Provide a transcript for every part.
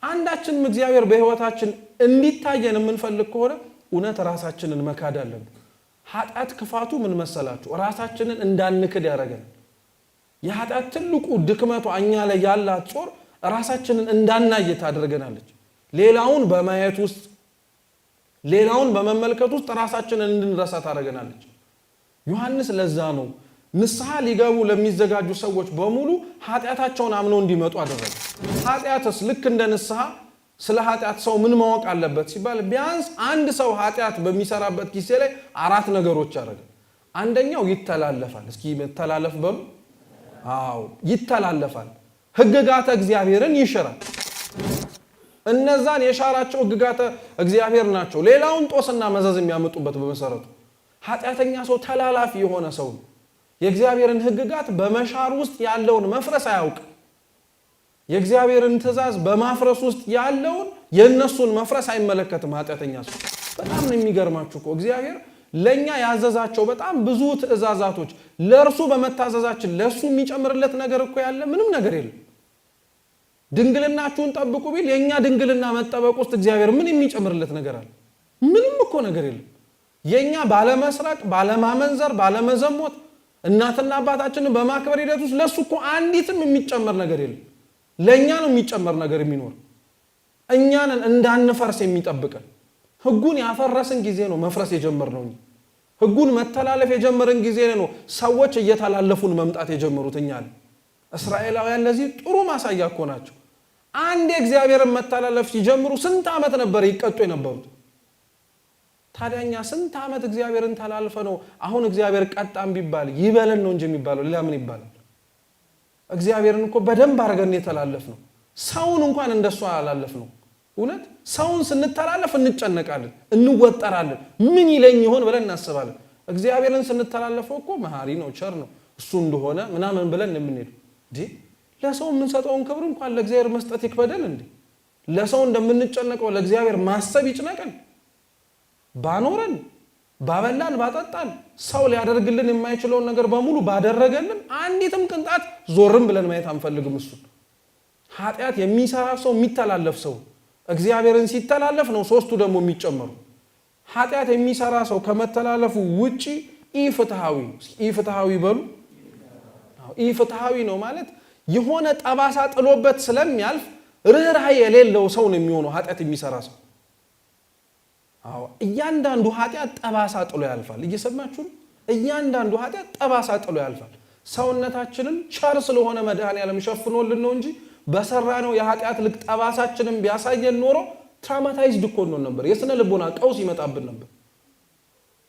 አንዳችንም እግዚአብሔር በህይወታችን እንዲታየን የምንፈልግ ከሆነ እውነት ራሳችንን መካድ አለብን። ኃጢአት ክፋቱ ምን መሰላችሁ? ራሳችንን እንዳንክድ ያደርገናል። የኃጢአት ትልቁ ድክመቱ እኛ ላይ ያላት ጾር ራሳችንን እንዳናይ ታደርገናለች። ሌላውን በማየት ውስጥ ሌላውን በመመልከት ውስጥ ራሳችንን እንድንረሳ ታደርገናለች። ዮሐንስ ለዛ ነው ንስሐ ሊገቡ ለሚዘጋጁ ሰዎች በሙሉ ኃጢአታቸውን አምነው እንዲመጡ አደረገ። ኃጢአትስ ልክ እንደ ንስሐ ስለ ኃጢአት ሰው ምን ማወቅ አለበት ሲባል ቢያንስ አንድ ሰው ኃጢአት በሚሰራበት ጊዜ ላይ 4 ነገሮች ያደርጋል። አንደኛው ይተላለፋል። እስኪ ተላለፍ በሉ። አዎ ይተላለፋል። ሕግጋተ እግዚአብሔርን ይሽራል። እነዛን የሻራቸው ሕግጋተ እግዚአብሔር ናቸው ሌላውን ጦስና መዘዝ የሚያመጡበት። በመሰረቱ ኃጢአተኛ ሰው ተላላፊ የሆነ ሰው ነው። የእግዚአብሔርን ሕግጋት በመሻር ውስጥ ያለውን መፍረስ አያውቅ። የእግዚአብሔርን ትእዛዝ በማፍረስ ውስጥ ያለውን የነሱን መፍረስ አይመለከትም ኃጢአተኛ ሰው። በጣም ነው የሚገርማችሁ እኮ እግዚአብሔር ለኛ ያዘዛቸው በጣም ብዙ ትእዛዛቶች ለርሱ በመታዘዛችን ለሱ የሚጨምርለት ነገር እኮ ያለ ምንም ነገር የለም። ድንግልናችሁን ጠብቁ ቢል የኛ ድንግልና መጠበቅ ውስጥ እግዚአብሔር ምን የሚጨምርለት ነገር አለ? ምንም እኮ ነገር የለም። የኛ ባለመስራቅ፣ ባለማመንዘር፣ ባለመዘሞት እናትና አባታችንን በማክበር ሂደት ውስጥ ለሱ እኮ አንዲትም የሚጨመር ነገር የለም። ለኛ ነው የሚጨመር ነገር የሚኖር። እኛንን እንዳንፈርስ የሚጠብቀን። ሕጉን ያፈረስን ጊዜ ነው መፍረስ የጀመርነው። ሕጉን መተላለፍ የጀመርን ጊዜ ነው ሰዎች እየተላለፉን መምጣት የጀመሩት። እኛን እስራኤላውያን ለዚህ ጥሩ ማሳያ እኮ ናቸው። አንድ እግዚአብሔርን መተላለፍ ሲጀምሩ ስንት ዓመት ነበር ይቀጡ የነበሩት? ታዲያኛ ስንት ዓመት እግዚአብሔርን ተላልፈ ነው አሁን እግዚአብሔር ቀጣም ቢባል ይበለን ነው እንጂ የሚባለው ሌላ ምን ይባላል? እግዚአብሔርን እኮ በደንብ አድርገን የተላለፍ ነው። ሰውን እንኳን እንደሱ አላለፍ ነው። እውነት ሰውን ስንተላለፍ እንጨነቃለን፣ እንወጠራለን። ምን ይለኝ ይሆን ብለን እናስባለን። እግዚአብሔርን ስንተላለፈው እኮ መሐሪ ነው፣ ቸር ነው፣ እሱ እንደሆነ ምናምን ብለን የምንሄድ እንዴ። ለሰው የምንሰጠውን ክብር እንኳን ለእግዚአብሔር መስጠት ይክበደን እንዴ? ለሰው እንደምንጨነቀው ለእግዚአብሔር ማሰብ ይጭነቀን? ባኖረን ባበላን ባጠጣን ሰው ሊያደርግልን የማይችለውን ነገር በሙሉ ባደረገልን አንዲትም ቅንጣት ዞርም ብለን ማየት አንፈልግም። እሱ ኃጢአት የሚሰራ ሰው የሚተላለፍ ሰው እግዚአብሔርን ሲተላለፍ ነው ሶስቱ ደግሞ የሚጨመሩ። ኃጢአት የሚሰራ ሰው ከመተላለፉ ውጪ ኢፍትሃዊ በሉ። ኢፍትሃዊ ነው ማለት የሆነ ጠባሳ ጥሎበት ስለሚያልፍ ርህራሄ የሌለው ሰው ነው የሚሆነው ኃጢአት የሚሰራ ሰው። አዎ እያንዳንዱ ኃጢአት ጠባሳ ጥሎ ያልፋል። እየሰማችሁ ነው? እያንዳንዱ ኃጢአት ጠባሳ ጥሎ ያልፋል። ሰውነታችንን ቸር ስለሆነ መድኃኔዓለም ሸፍኖልን ነው እንጂ በሰራነው የኃጢአት ልክ ጠባሳችንን ቢያሳየን ኖሮ ትራውማታይዝድ እኮ ነው ነበር። የስነ ልቦና ቀውስ ይመጣብን ነበር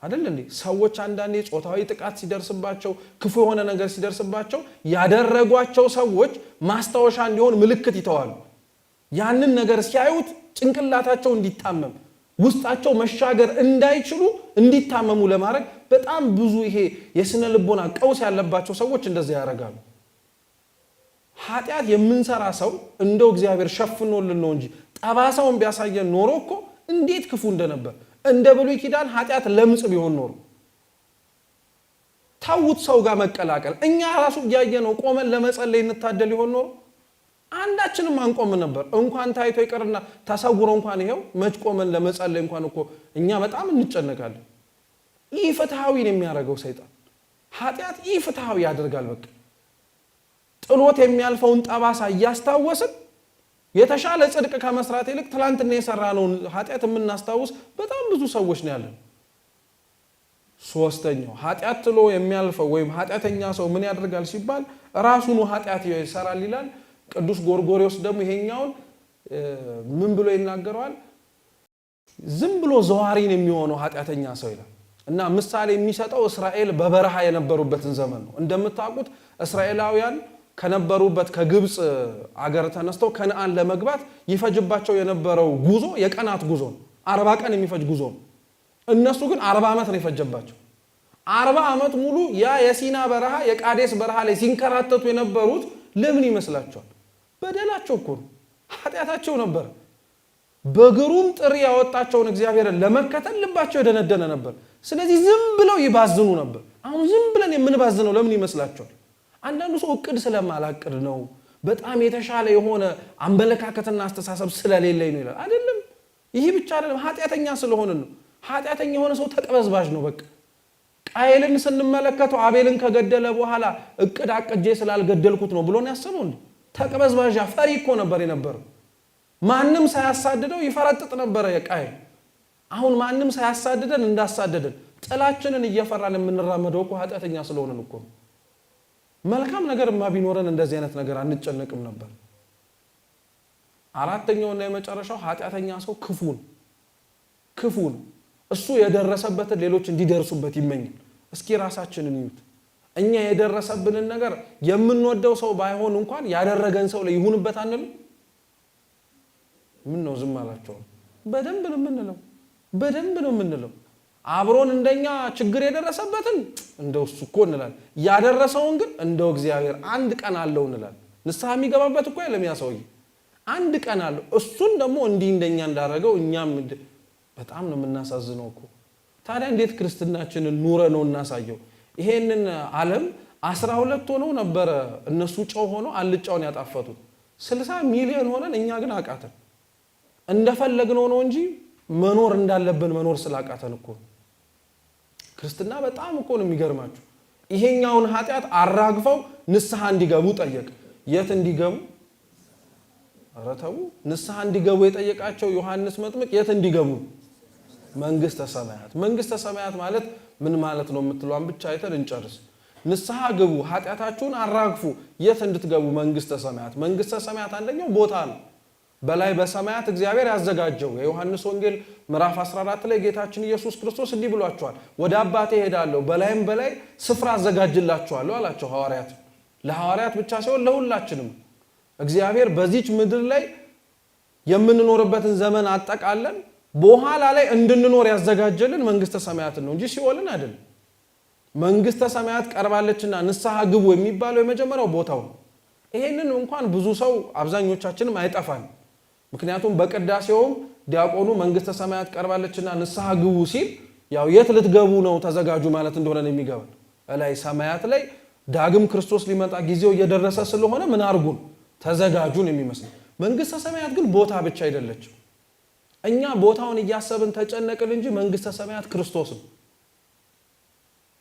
አይደል እንዴ? ሰዎች አንዳንዴ ጾታዊ ጥቃት ሲደርስባቸው፣ ክፉ የሆነ ነገር ሲደርስባቸው ያደረጓቸው ሰዎች ማስታወሻ እንዲሆን ምልክት ይተዋሉ። ያንን ነገር ሲያዩት ጭንቅላታቸው እንዲታመም ውስጣቸው መሻገር እንዳይችሉ እንዲታመሙ ለማድረግ በጣም ብዙ ይሄ የስነ ልቦና ቀውስ ያለባቸው ሰዎች እንደዚህ ያደርጋሉ። ኃጢአት የምንሰራ ሰው እንደው እግዚአብሔር ሸፍኖልን ነው እንጂ ጠባሳውን ቢያሳየን ኖሮ እኮ እንዴት ክፉ እንደነበር። እንደ ብሉይ ኪዳን ኃጢአት ለምጽ ቢሆን ኖሮ ታውት ሰው ጋር መቀላቀል እኛ ራሱ ያየነው ቆመን ለመጸለይ እንታደል ይሆን ኖሮ አንዳችንም አንቆም ነበር። እንኳን ታይቶ ይቀርና ተሰውሮ እንኳን ይሄው መች ቆመን ለመጸለይ እንኳን እኮ እኛ በጣም እንጨነቃለን። ኢፍትሃዊ ነው የሚያደርገው ሰይጣን። ኃጢአት ኢፍትሃዊ ያደርጋል። በቃ ጥሎት የሚያልፈውን ጠባሳ እያስታወስን የተሻለ ጽድቅ ከመስራት ይልቅ ትላንትና የሰራነውን ኃጢአት የምናስታውስ በጣም ብዙ ሰዎች ነው ያለን። ሶስተኛው ኃጢአት ጥሎ የሚያልፈው ወይም ኃጢአተኛ ሰው ምን ያደርጋል ሲባል ራሱን ኃጢአት ይሰራል ይላል። ቅዱስ ጎርጎርዮስ ደግሞ ይሄኛውን ምን ብሎ ይናገረዋል? ዝም ብሎ ዘዋሪን የሚሆነው ኃጢአተኛ ሰው ይላል። እና ምሳሌ የሚሰጠው እስራኤል በበረሃ የነበሩበትን ዘመን ነው። እንደምታውቁት እስራኤላውያን ከነበሩበት ከግብጽ አገር ተነስተው ከነዓን ለመግባት ይፈጅባቸው የነበረው ጉዞ የቀናት ጉዞ ነው። 40 ቀን የሚፈጅ ጉዞ ነው። እነሱ ግን 40 ዓመት ነው የፈጀባቸው። 40 ዓመት ሙሉ ያ የሲና በረሃ የቃዴስ በረሃ ላይ ሲንከራተቱ የነበሩት ለምን ይመስላችኋል? በደላቸው እኮ ነው፣ ኃጢአታቸው ነበር። በግሩም ጥሪ ያወጣቸውን እግዚአብሔርን ለመከተል ልባቸው የደነደነ ነበር። ስለዚህ ዝም ብለው ይባዝኑ ነበር። አሁን ዝም ብለን የምንባዝነው ለምን ይመስላችኋል? አንዳንዱ ሰው እቅድ ስለማላቅድ ነው፣ በጣም የተሻለ የሆነ አመለካከትና አስተሳሰብ ስለሌለኝ ነው ይላል። አይደለም። ይሄ ብቻ አይደለም፣ ኃጢአተኛ ስለሆነ ነው። ኃጢአተኛ የሆነ ሰው ተቅበዝባዥ ነው። በቃ ቃየልን ስንመለከተው አቤልን ከገደለ በኋላ እቅድ አቅጄ ስላልገደልኩት ነው ብሎ ነው ያሰበው እንዴ? ተቅበዝባዥ ፈሪ እኮ ነበር የነበረው። ማንም ሳያሳድደው ይፈረጥጥ ነበር የቃየል። አሁን ማንም ሳያሳድደን እንዳሳደደን ጥላችንን እየፈራን የምንራመደው እኮ ኃጢአተኛ ስለሆነን እኮ ነው። መልካም ነገርማ ቢኖረን እንደዚህ አይነት ነገር አንጨነቅም ነበር። አራተኛውና የመጨረሻው ኃጢአተኛ ሰው ክፉን እሱ የደረሰበትን ሌሎች እንዲደርሱበት ይመኛል። እስኪ ራሳችንን ይዩት። እኛ የደረሰብንን ነገር የምንወደው ሰው ባይሆን እንኳን ያደረገን ሰው ላይ ይሁንበት አንልም? ምን ነው ዝም አላችሁ? በደንብ ነው የምንለው። አብሮን እንደኛ ችግር የደረሰበትን እንደው እሱ እኮ እንላለን። ያደረሰውን ግን እንደው እግዚአብሔር አንድ ቀን አለው እንላለን። ንስሐ የሚገባበት እኮ የለም ያ ሰውዬ። አንድ ቀን አለው። እሱን ደግሞ እንዲህ እንደኛ እንዳደረገው እኛም በጣም ነው የምናሳዝነው እኮ። ታዲያ እንዴት ክርስትናችንን ኑረ ነው እናሳየው? ይሄንን ዓለም 12 ሆነው ነበረ እነሱ ጨው ሆነው አልጫውን ያጣፈቱት። 60 ሚሊዮን ሆነን እኛ ግን አቃተን። እንደፈለግነው ነው እንጂ መኖር እንዳለብን መኖር ስላቃተን እኮ። ክርስትና በጣም እኮ ነው የሚገርማችሁ። ይሄኛውን ኃጢአት አራግፈው ንስሐ እንዲገቡ ጠየቅ። የት እንዲገቡ? ኧረ ተው። ንስሐ እንዲገቡ የጠየቃቸው ዮሐንስ መጥምቅ የት እንዲገቡ? መንግስተ ሰማያት። መንግስተ ሰማያት ማለት ምን ማለት ነው የምትሏን ብቻ አይተን እንጨርስ። ንስሐ ግቡ፣ ኃጢአታችሁን አራግፉ። የት እንድትገቡ? መንግስተ ሰማያት። መንግስተ ሰማያት አንደኛው ቦታ ነው። በላይ በሰማያት እግዚአብሔር ያዘጋጀው። የዮሐንስ ወንጌል ምዕራፍ 14 ላይ ጌታችን ኢየሱስ ክርስቶስ እንዲህ ብሏቸዋል። ወደ አባቴ ሄዳለሁ፣ በላይም በላይ ስፍራ አዘጋጅላችኋለሁ አላቸው ሐዋርያት። ለሐዋርያት ብቻ ሳይሆን ለሁላችንም እግዚአብሔር በዚች ምድር ላይ የምንኖርበትን ዘመን አጠቃለን በኋላ ላይ እንድንኖር ያዘጋጀልን መንግስተ ሰማያትን ነው እንጂ ሲኦልን አይደለም። መንግስተ ሰማያት ቀርባለችና ንስሐ ግቡ የሚባለው የመጀመሪያው ቦታው ነው። ይሄንን እንኳን ብዙ ሰው አብዛኞቻችንም አይጠፋን። ምክንያቱም በቅዳሴውም ዲያቆኑ መንግስተ ሰማያት ቀርባለችና ንስሐ ግቡ ሲል ያው የት ልትገቡ ነው ተዘጋጁ ማለት እንደሆነ ነው የሚገባል። ላይ ሰማያት ላይ ዳግም ክርስቶስ ሊመጣ ጊዜው እየደረሰ ስለሆነ ምን አርጉን ተዘጋጁን የሚመስል። መንግስተ ሰማያት ግን ቦታ ብቻ አይደለችም። እኛ ቦታውን እያሰብን ተጨነቅን እንጂ መንግስተ ሰማያት ክርስቶስ ነው።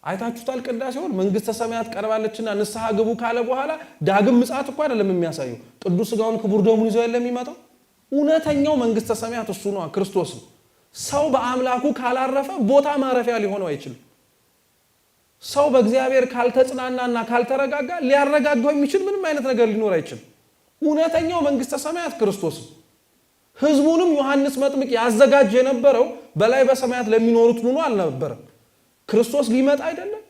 አይታችሁታል ቅዳሴውን። መንግስተ ሰማያት ቀርባለችና ንስሐ ግቡ ካለ በኋላ ዳግም ምጽአት እኮ አይደለም የሚያሳየው። ቅዱስ ሥጋውን ክቡር ደሙን ይዞ የለም የሚመጣው። እውነተኛው መንግስተ ሰማያት እሱ ነው፣ ክርስቶስ ነው። ሰው በአምላኩ ካላረፈ ቦታ ማረፊያ ሊሆነው አይችልም። ሰው በእግዚአብሔር ካልተጽናናና ካልተረጋጋ ሊያረጋጋው የሚችል ምንም አይነት ነገር ሊኖር አይችልም። እውነተኛው መንግስተ ሰማያት ክርስቶስ ነው። ህዝቡንም ዮሐንስ መጥምቅ ያዘጋጅ የነበረው በላይ በሰማያት ለሚኖሩት ኑኑ አልነበረም። ክርስቶስ ሊመጣ አይደለም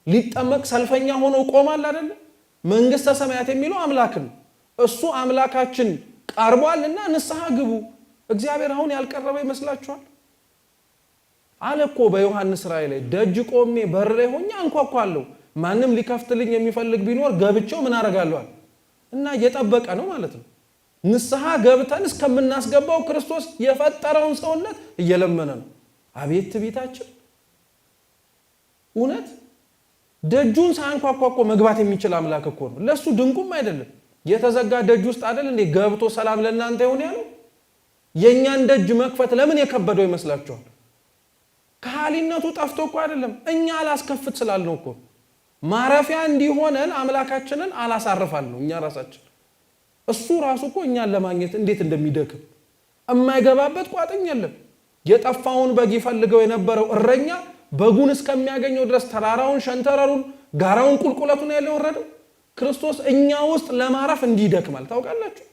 ሊጠመቅ ሰልፈኛ ሆኖ ቆማል አይደለም። መንግስተ ሰማያት የሚለው አምላክን እሱ አምላካችን ቀርቧልና ንስሐ ግቡ። እግዚአብሔር አሁን ያልቀረበ ይመስላችኋል? አለ እኮ በዮሐንስ ራእይ ላይ ደጅ ቆሜ በር ላይ ሆኜ አንኳኳለሁ፣ ማንም ሊከፍትልኝ የሚፈልግ ቢኖር ገብቼው ምን አደርጋለሁ እና እየጠበቀ ነው ማለት ነው። ንስሐ ገብተን እስከምናስገባው ክርስቶስ የፈጠረውን ሰውነት እየለመነ ነው። አቤት ትዕቢታችን! እውነት ደጁን ሳያንኳኳ መግባት የሚችል አምላክ እኮ ነው። ለሱ ድንቁም አይደለም። የተዘጋ ደጅ ውስጥ አይደል እንዴ ገብቶ ሰላም ለእናንተ ይሁን ያለው? የኛን ደጅ መክፈት ለምን የከበደው ይመስላችኋል? ከሃሊነቱ ጠፍቶ እኮ አይደለም፣ እኛ አላስከፍት ስላልነው እኮ። ማረፊያ እንዲሆነን አምላካችንን አላሳርፋል ነው እኛ ራሳችን። እሱ ራሱ እኮ እኛን ለማግኘት እንዴት እንደሚደክም የማይገባበት ቋጥኝ የለም። የጠፋውን በግ ይፈልገው የነበረው እረኛ በጉን እስከሚያገኘው ድረስ ተራራውን፣ ሸንተረሩን፣ ጋራውን፣ ቁልቁለቱን ያለ ወረደው ክርስቶስ እኛ ውስጥ ለማረፍ እንዲደክማል። ታውቃላችሁ?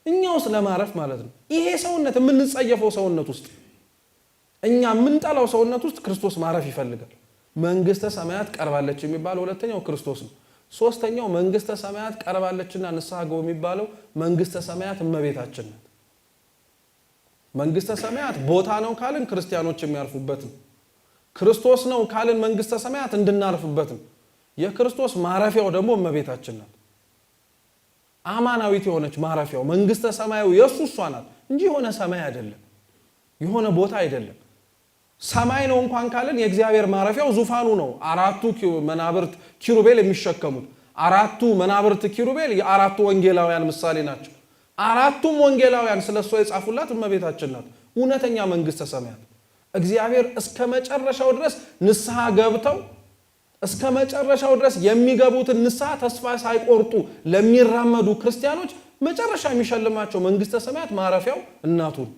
እኛ ውስጥ ለማረፍ ማለት ነው። ይሄ ሰውነት የምንጸየፈው ሰውነት ውስጥ እኛ የምንጠላው ሰውነት ውስጥ ክርስቶስ ማረፍ ይፈልጋል። መንግስተ ሰማያት ቀርባለች የሚባለው ሁለተኛው ክርስቶስ ነው። ሶስተኛው መንግስተ ሰማያት ቀርባለችና ንስሐ ግቡ የሚባለው መንግስተ ሰማያት እመቤታችን ናት። መንግስተ ሰማያት ቦታ ነው ካልን ክርስቲያኖች የሚያርፉበት ነው። ክርስቶስ ነው ካልን መንግስተ ሰማያት እንድናርፍበት ነው። የክርስቶስ ማረፊያው ደግሞ እመቤታችን ናት። አማናዊት የሆነች ማረፊያው መንግስተ ሰማያዊ የሱ እሷ ናት እንጂ የሆነ ሰማይ አይደለም፣ የሆነ ቦታ አይደለም። ሰማይ ነው እንኳን ካልን የእግዚአብሔር ማረፊያው ዙፋኑ ነው። 4ቱ መናብርት ኪሩቤል የሚሸከሙት አራቱ መናብርት ኪሩቤል የአራቱ ወንጌላውያን ምሳሌ ናቸው። አራቱም ወንጌላውያን ስለሷ የጻፉላት እመቤታችን ናት። እውነተኛ መንግስተ ሰማያት እግዚአብሔር እስከ መጨረሻው ድረስ ንስሐ ገብተው እስከ መጨረሻው ድረስ የሚገቡትን ንስሐ ተስፋ ሳይቆርጡ ለሚራመዱ ክርስቲያኖች መጨረሻ የሚሸልማቸው መንግስተ ሰማያት ማረፊያው እናቱን